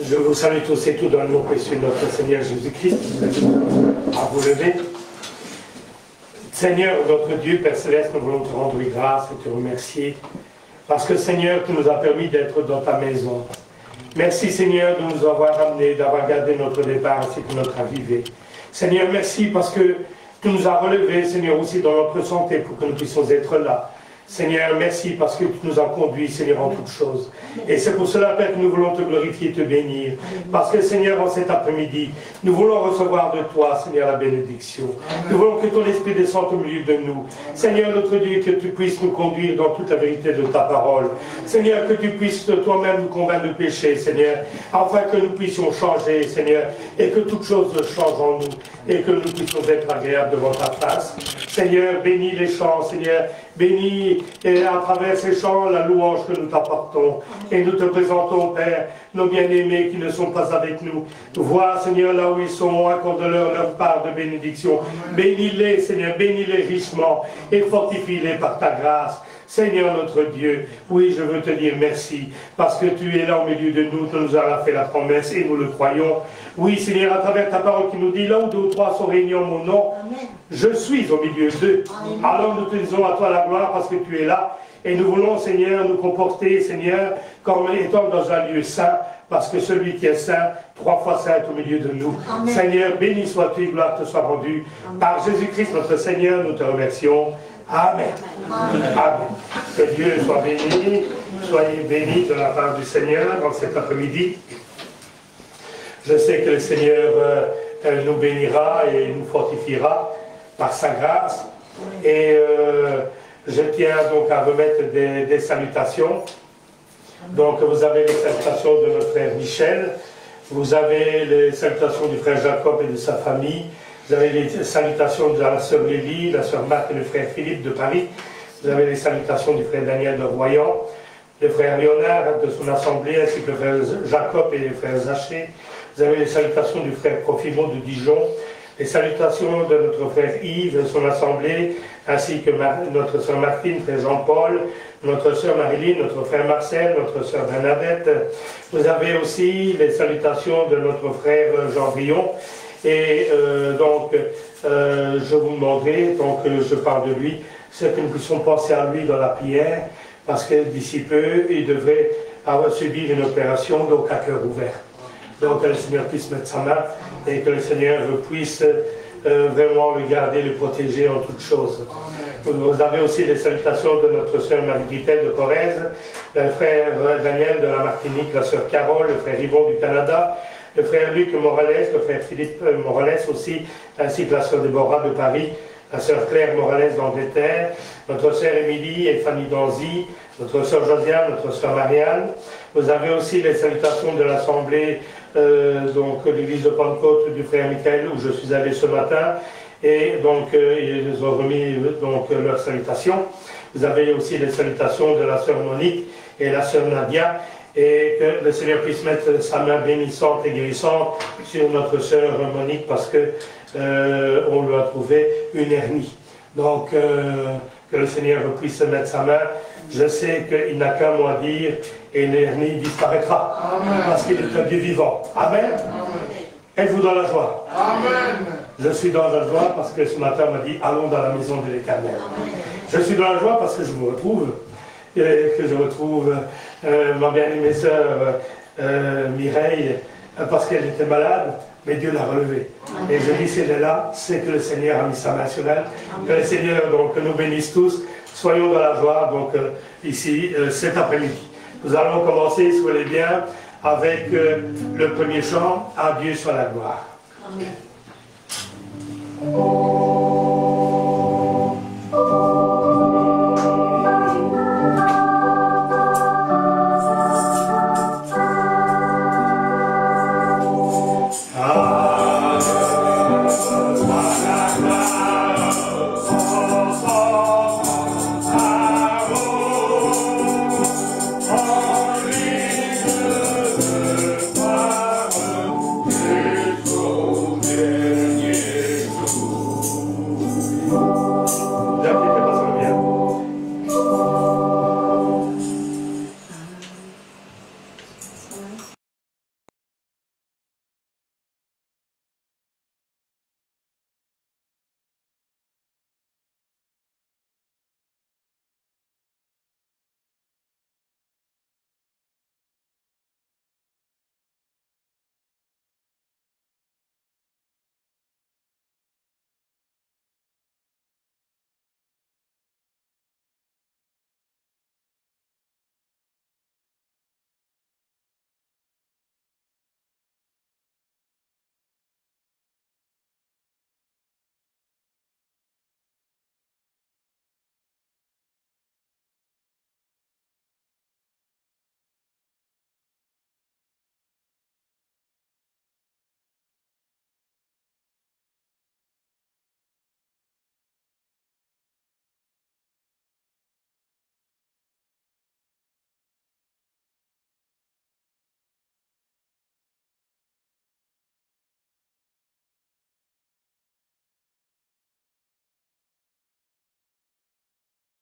Je vous salue tous et tout dans le nom précieux de notre Seigneur Jésus-Christ. À vous lever. Seigneur, notre Dieu, Père Céleste, nous voulons te rendre grâce et te remercier. Parce que Seigneur, tu nous as permis d'être dans ta maison. Merci Seigneur de nous avoir amenés, d'avoir gardé notre départ ainsi que notre arrivée. Seigneur, merci parce que tu nous as relevés, Seigneur, aussi dans notre santé pour que nous puissions être là. Seigneur, merci parce que tu nous as conduits, Seigneur, en toutes choses. Et c'est pour cela, Père, que nous voulons te glorifier et te bénir. Parce que, Seigneur, en cet après-midi, nous voulons recevoir de toi, Seigneur, la bénédiction. Nous voulons que ton Esprit descende au milieu de nous. Seigneur, notre Dieu, que tu puisses nous conduire dans toute la vérité de ta parole. Seigneur, que tu puisses toi-même nous convaincre de péché, Seigneur, afin que nous puissions changer, Seigneur, et que toute chose change en nous, et que nous puissions être agréables devant ta face. Seigneur, bénis les chants, Seigneur, bénis et à travers ces chants la louange que nous t'apportons. Et nous te présentons, Père, nos bien-aimés qui ne sont pas avec nous. Vois, Seigneur, là où ils sont, accorde-leur leur part de bénédiction. Bénis-les, Seigneur, bénis-les richement et fortifie-les par ta grâce. Seigneur notre Dieu, oui, je veux te dire merci, parce que tu es là au milieu de nous, tu nous as fait la promesse et nous le croyons. Oui, Seigneur, à travers ta parole qui nous dit, là où deux ou trois sont réunis en mon nom, je suis au milieu d'eux. Alors nous te disons à toi la gloire parce que tu es là. Et nous voulons, Seigneur, nous comporter, Seigneur, comme étant dans un lieu saint, parce que celui qui est saint, 3 fois saint, est au milieu de nous. Amen. Seigneur, béni sois-tu, gloire te soit rendue. Par Jésus-Christ, notre Seigneur, nous te remercions. Amen. Amen. Amen. Que Dieu soit béni, soyez bénis de la part du Seigneur dans cet après-midi. Je sais que le Seigneur nous bénira et nous fortifiera par sa grâce. Et je tiens donc à remettre des salutations. Donc vous avez les salutations de notre frère Michel, vous avez les salutations du frère Jacob et de sa famille, vous avez les salutations de la sœur Lélie, la sœur Marthe et le frère Philippe de Paris, vous avez les salutations du frère Daniel de Royan, le frère Léonard de son assemblée, ainsi que le frère Jacob et les frères Zaché, vous avez les salutations du frère Profimo de Dijon, les salutations de notre frère Yves et son assemblée, ainsi que notre sœur Martine, frère Jean-Paul, notre sœur Marilyn, notre frère Marcel, notre sœur Bernadette. Vous avez aussi les salutations de notre frère Jean Brion. Et je vous demanderai, tant que je parle de lui, c'est que nous puissions penser à lui dans la prière, parce que d'ici peu, il devrait subir une opération, donc à cœur ouvert. Donc que le Seigneur puisse mettre sa main et que le Seigneur puisse vraiment le garder, le protéger en toutes choses. Vous avez aussi les salutations de notre sœur Marie-Guitelle de Corrèze, le frère Daniel de la Martinique, la sœur Carole, le frère Yvon du Canada, le frère Luc Morales, le frère Philippe Morales aussi, ainsi que la sœur Déborah de Paris, la sœur Claire Morales d'Angleterre, notre sœur Émilie et Fanny d'Anzy, notre sœur Josiane, notre sœur Marianne. Vous avez aussi les salutations de l'Assemblée, donc l'église de Pentecôte du frère Michael, où je suis allé ce matin, et donc ils ont remis donc leurs salutations. Vous avez aussi les salutations de la sœur Monique et la sœur Nadia, et que le Seigneur puisse mettre sa main bénissante et guérissante sur notre sœur Monique, parce que on lui a trouvé une hernie. Donc que le Seigneur puisse mettre sa main. Je sais qu'il n'a qu'un mot à dire et l'hernie disparaîtra. Amen. Parce qu'il est un Dieu vivant. Amen. Amen. Êtes-vous dans la joie? Amen. Je suis dans la joie parce que ce matin on m'a dit allons dans la maison de l'Éternel. Je suis dans la joie parce que je vous retrouve, et que je retrouve ma bien-aimée sœur Mireille, parce qu'elle était malade, mais Dieu l'a relevée. Et je dis si elle est là, c'est que le Seigneur a mis sa main sur elle. Que le Seigneur donc nous bénisse tous. Soyons dans la joie, donc ici, cet après-midi. Nous allons commencer, si vous voulez bien, avec le premier chant, à Dieu soit la gloire. Amen.